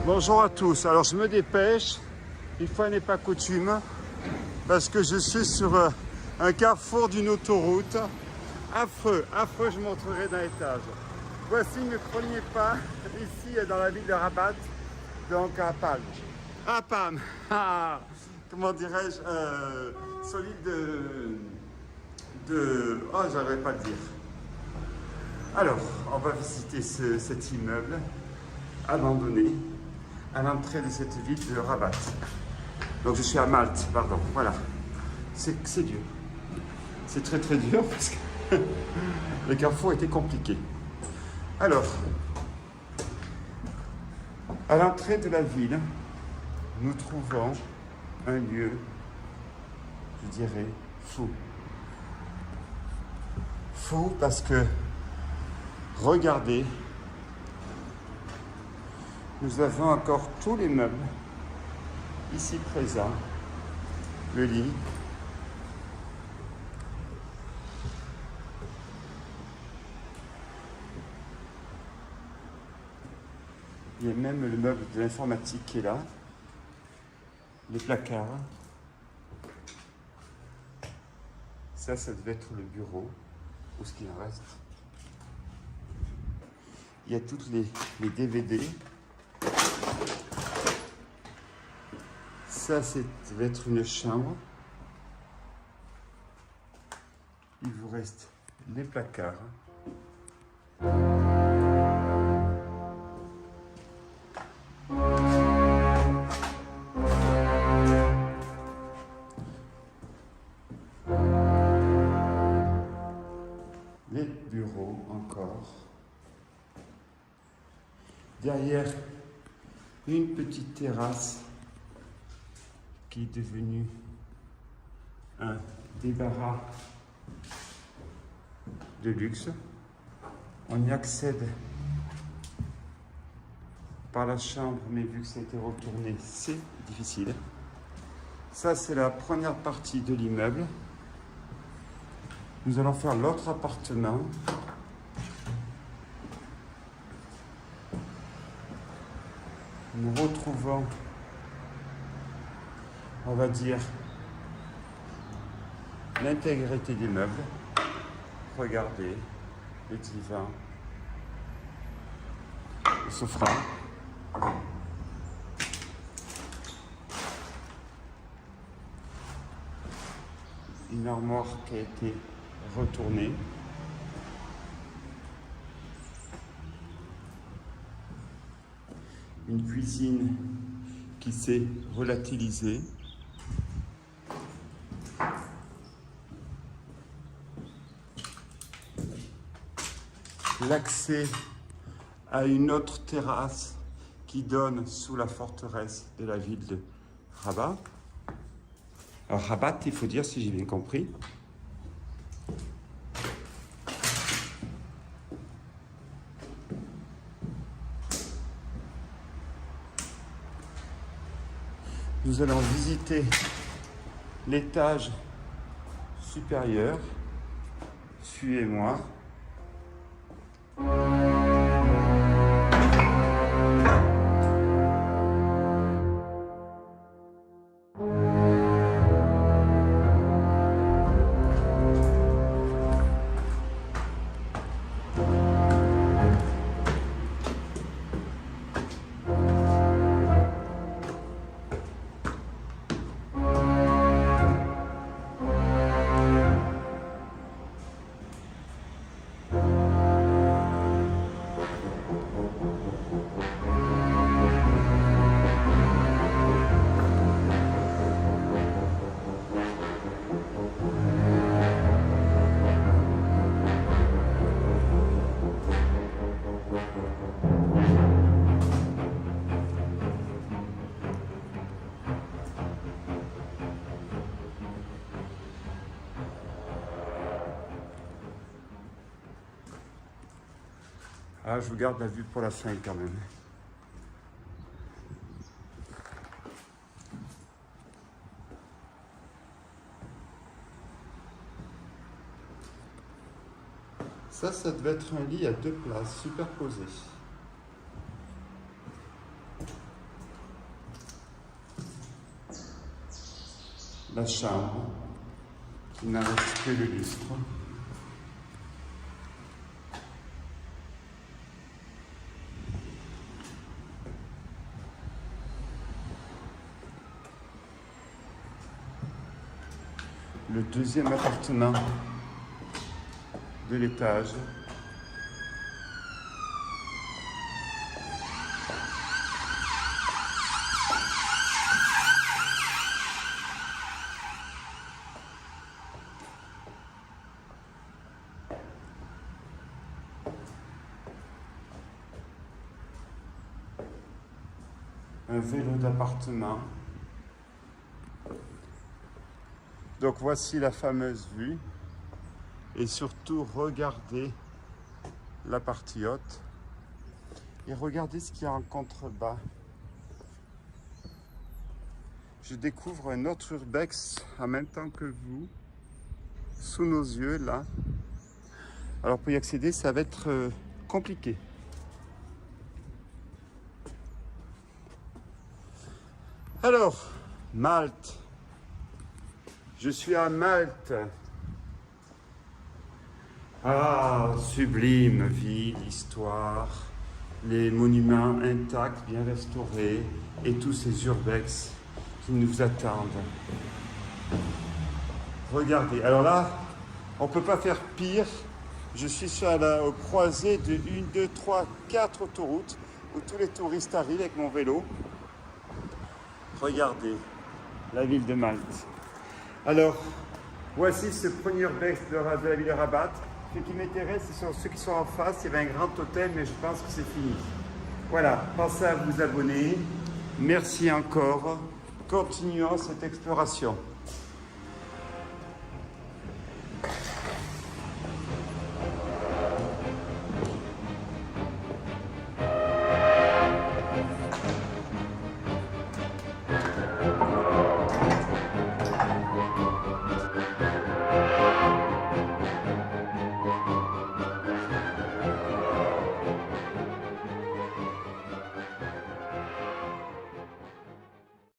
Bonjour à tous, alors je me dépêche, une fois n'est pas coutume, parce que je suis sur un carrefour d'une autoroute. Affreux, je montrerai dans l'étage. Voici mes premiers pas ici dans la ville de Rabat, donc à Palm. À Palm, comment dirais-je, sur l'île oh, j'arriverai pas à le dire. Alors, on va visiter cet immeuble abandonné à l'entrée de cette ville de Rabat. Donc je suis à Malte, pardon, voilà. C'est dur. C'est très dur parce que le carrefour était compliqué. Alors, à l'entrée de la ville, nous trouvons un lieu, je dirais, fou. Fou parce que, regardez, nous avons encore tous les meubles ici présents, le lit, il y a même le meuble de l'informatique qui est là, les placards, ça devait être le bureau, ou ce qu'il en reste. Il y a toutes les DVD. Ça, devait être une chambre. Il vous reste les placards. Les bureaux encore. Derrière, une petite terrasse qui est devenue un débarras de luxe. On y accède par la chambre, mais vu que ça a été retourné, c'est difficile. Ça, c'est la première partie de l'immeuble. Nous allons faire l'autre appartement. Nous retrouvons, on va dire, l'intégrité des meubles. Regardez, le divan, le sofa. Une armoire qui a été retournée. Une cuisine qui s'est volatilisée. L'accès à une autre terrasse qui donne sous la forteresse de la ville de Rabat. Alors Rabat, il faut dire, si j'ai bien compris, nous allons visiter l'étage supérieur. Suivez-moi. Ah, je vous garde la vue pour la fin quand même. Ça devait être un lit à 2 places, superposé. la chambre. Il n'en reste que le lustre. Le deuxième appartement de l'étage. Un vélo d'appartement. Donc voici la fameuse vue. Et surtout, regardez la partie haute. Et regardez ce qu'il y a en contrebas. Je découvre un autre urbex en même temps que vous, sous nos yeux, là. Alors pour y accéder, ça va être compliqué. Alors, Malte. Je suis à Malte. Ah, sublime ville, histoire, les monuments intacts, bien restaurés, et tous ces urbex qui nous attendent. Regardez, alors là, on ne peut pas faire pire. Je suis au croisé de 1, 2, 3, 4 autoroutes où tous les touristes arrivent avec mon vélo. Regardez la ville de Malte. Alors, voici ce premier urbex de la ville de Rabat. Ce qui m'intéresse, ce sont ceux qui sont en face. Il y avait un grand hôtel, mais je pense que c'est fini. Voilà, pensez à vous abonner. Merci encore. Continuons cette exploration.